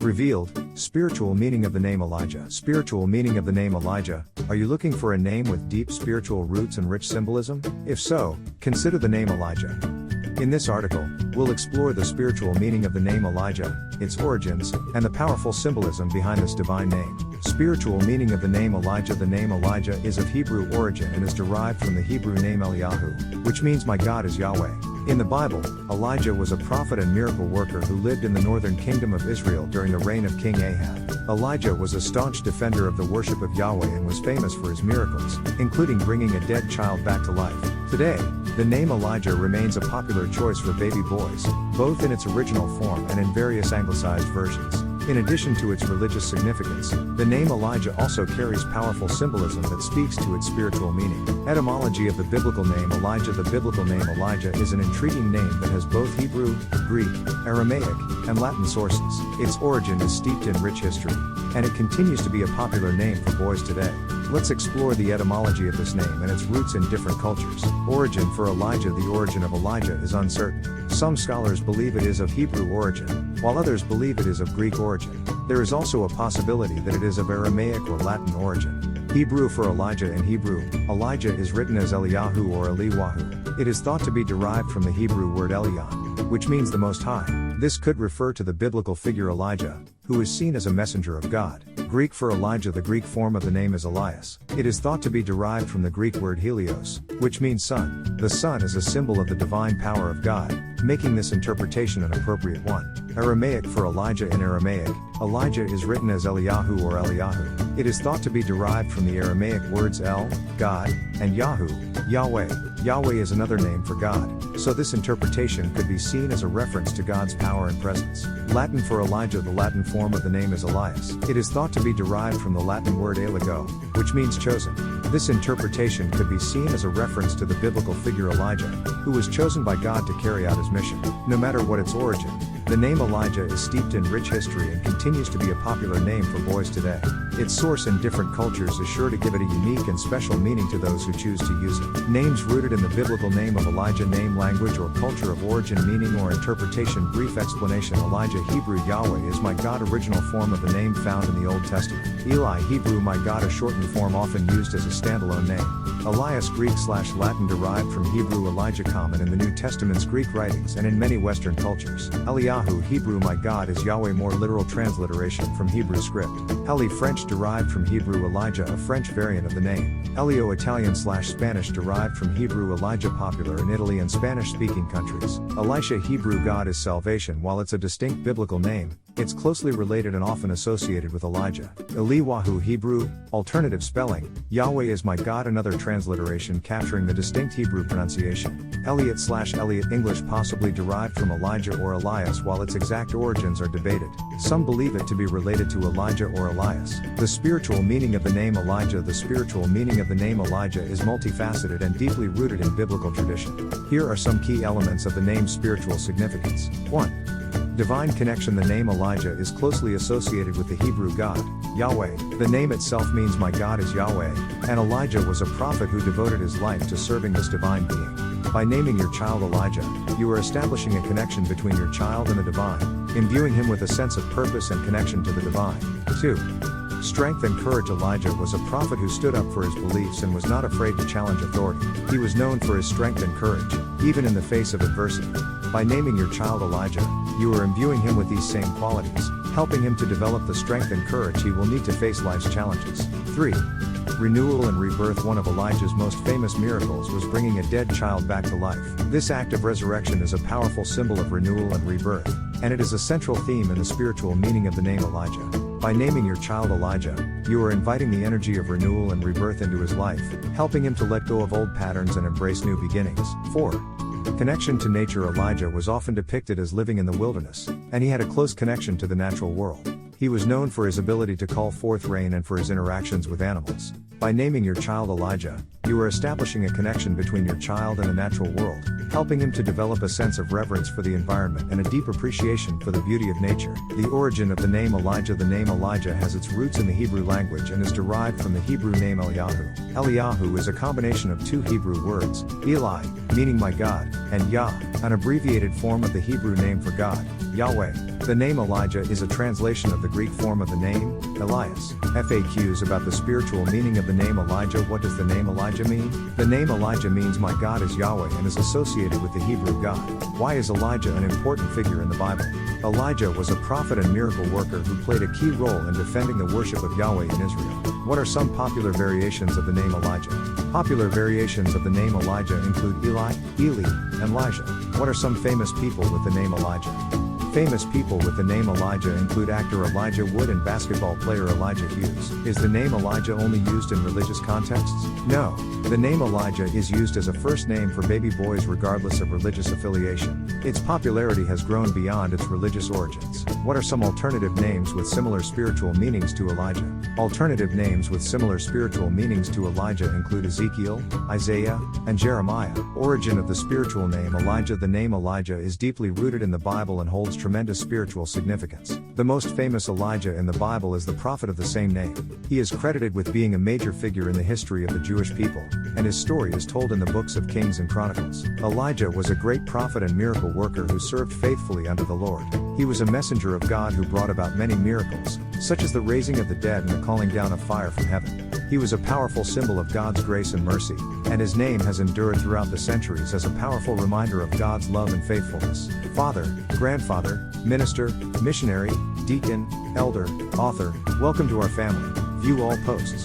Revealed, spiritual meaning of the name Elijah. Spiritual meaning of the name Elijah. Are you looking for a name with deep spiritual roots and rich symbolism? If so, consider the name Elijah. In this article, we'll explore the spiritual meaning of the name Elijah, its origins, and the powerful symbolism behind this divine name. Spiritual meaning of the name Elijah. The name Elijah is of Hebrew origin and is derived from the Hebrew name Eliyahu, which means my God is Yahweh. In the Bible, Elijah was a prophet and miracle worker who lived in the northern kingdom of Israel during the reign of King Ahab. Elijah was a staunch defender of the worship of Yahweh and was famous for his miracles, including bringing a dead child back to life. Today, the name Elijah remains a popular choice for baby boys, both in its original form and in various anglicized versions. In addition to its religious significance, the name Elijah also carries powerful symbolism that speaks to its spiritual meaning. Etymology of the biblical name Elijah. The biblical name Elijah is an intriguing name that has both Hebrew, Greek, Aramaic, and Latin sources. Its origin is steeped in rich history, and it continues to be a popular name for boys today. Let's explore the etymology of this name and its roots in different cultures. Origin for Elijah. The origin of Elijah is uncertain. Some scholars believe it is of Hebrew origin, while others believe it is of Greek origin. There is also a possibility that it is of Aramaic or Latin origin. Hebrew for Elijah. In Hebrew, Elijah is written as Eliyahu or Eliwahu. It is thought to be derived from the Hebrew word Elyon, which means the Most High. This could refer to the biblical figure Elijah, who is seen as a messenger of God. Greek for Elijah. The Greek form of the name is Elias. It is thought to be derived from the Greek word helios, which means sun. The sun is a symbol of the divine power of God, making this interpretation an appropriate one. Aramaic for Elijah. In Aramaic, Elijah is written as Eliyahu or Eliyahu. It is thought to be derived from the Aramaic words El, God, and Yahu, Yahweh. Yahweh is another name for God, so this interpretation could be seen as a reference to God's power and presence. Latin for Elijah. The Latin form of the name is Elias. It is thought to be derived from the Latin word eligo, which means chosen. This interpretation could be seen as a reference to the biblical figure Elijah, who was chosen by God to carry out his mission. No matter what its origin, the name Elijah is steeped in rich history and continues to be a popular name for boys today. Its source in different cultures is sure to give it a unique and special meaning to those who choose to use it. Names rooted in the biblical name of Elijah. Name, language or culture of origin, meaning or interpretation. Brief explanation. Elijah. Hebrew. Yahweh is my God. Original form of the name found in the Old Testament. Eli. Hebrew. My God. A shortened form often used as a standalone name. Elias. Greek/Latin derived from Hebrew. Elijah. Common in the New Testament's Greek writings and in many Western cultures. Eliyahu. Hebrew. My God is Yahweh. More literal transliteration from Hebrew script. Eli. French derived from Hebrew. Elijah. A French variant of the name. Elio. Italian/Spanish derived from Hebrew. Elijah. Popular in Italy and Spanish-speaking countries. Elisha. Hebrew. God is salvation. While it's a distinct biblical name, it's closely related and often associated with Elijah. Eliwahu. Hebrew. Alternative spelling. Yahweh is my God. Another transliteration capturing the distinct Hebrew pronunciation. Elliot/Elliot. English. Possibly derived from Elijah or Elias, while its exact origins are debated. Some believe it to be related to Elijah or Elias. The spiritual meaning of the name Elijah. The spiritual meaning of the name Elijah is multifaceted and deeply rooted in biblical tradition. Here are some key elements of the name's spiritual significance. 1. Divine connection. The name Elijah is closely associated with the Hebrew God, Yahweh. The name itself means my God is Yahweh, and Elijah was a prophet who devoted his life to serving this divine being. By naming your child Elijah, you are establishing a connection between your child and the divine, imbuing him with a sense of purpose and connection to the divine. 2. Strength and courage. Elijah was a prophet who stood up for his beliefs and was not afraid to challenge authority. He was known for his strength and courage, even in the face of adversity. By naming your child Elijah, you are imbuing him with these same qualities, helping him to develop the strength and courage he will need to face life's challenges. 3. Renewal and rebirth. One of Elijah's most famous miracles was bringing a dead child back to life. This act of resurrection is a powerful symbol of renewal and rebirth, and it is a central theme in the spiritual meaning of the name Elijah. By naming your child Elijah, you are inviting the energy of renewal and rebirth into his life, helping him to let go of old patterns and embrace new beginnings. 4. Connection to nature. Elijah was often depicted as living in the wilderness, and he had a close connection to the natural world. He was known for his ability to call forth rain and for his interactions with animals. By naming your child Elijah, You are establishing a connection between your child and the natural world, helping him to develop a sense of reverence for the environment and a deep appreciation for the beauty of nature. The origin of the name Elijah. The name Elijah has its roots in the Hebrew language and is derived from the Hebrew name Eliyahu. Eliyahu is a combination of two Hebrew words, Eli, meaning my God, and Yah, an abbreviated form of the Hebrew name for God, Yahweh. The name Elijah is a translation of the Greek form of the name, Elias. FAQs about the spiritual meaning of the name Elijah. What does the name Elijah mean? The name Elijah means my God is Yahweh and is associated with the Hebrew God. Why is Elijah an important figure in the Bible? Elijah was a prophet and miracle worker who played a key role in defending the worship of Yahweh in Israel. What are some popular variations of the name Elijah? Popular variations of the name Elijah include Eli, Eli, and Elijah. What are some famous people with the name Elijah? Famous people with the name Elijah include actor Elijah Wood and basketball player Elijah Hughes. Is the name Elijah only used in religious contexts? No. The name Elijah is used as a first name for baby boys regardless of religious affiliation. Its popularity has grown beyond its religious origins. What are some alternative names with similar spiritual meanings to Elijah? Alternative names with similar spiritual meanings to Elijah include Ezekiel, Isaiah, and Jeremiah. Origin of the spiritual name Elijah. The name Elijah is deeply rooted in the Bible and holds tremendous spiritual significance. The most famous Elijah in the Bible is the prophet of the same name. He is credited with being a major figure in the history of the Jewish people, and his story is told in the books of Kings and Chronicles. Elijah was a great prophet and miracle worker who served faithfully under the Lord. He was a messenger of God who brought about many miracles, such as the raising of the dead and the calling down of fire from heaven. He was a powerful symbol of God's grace and mercy, and his name has endured throughout the centuries as a powerful reminder of God's love and faithfulness. Father, grandfather, minister, missionary, deacon, elder, author, welcome to our family. View all posts.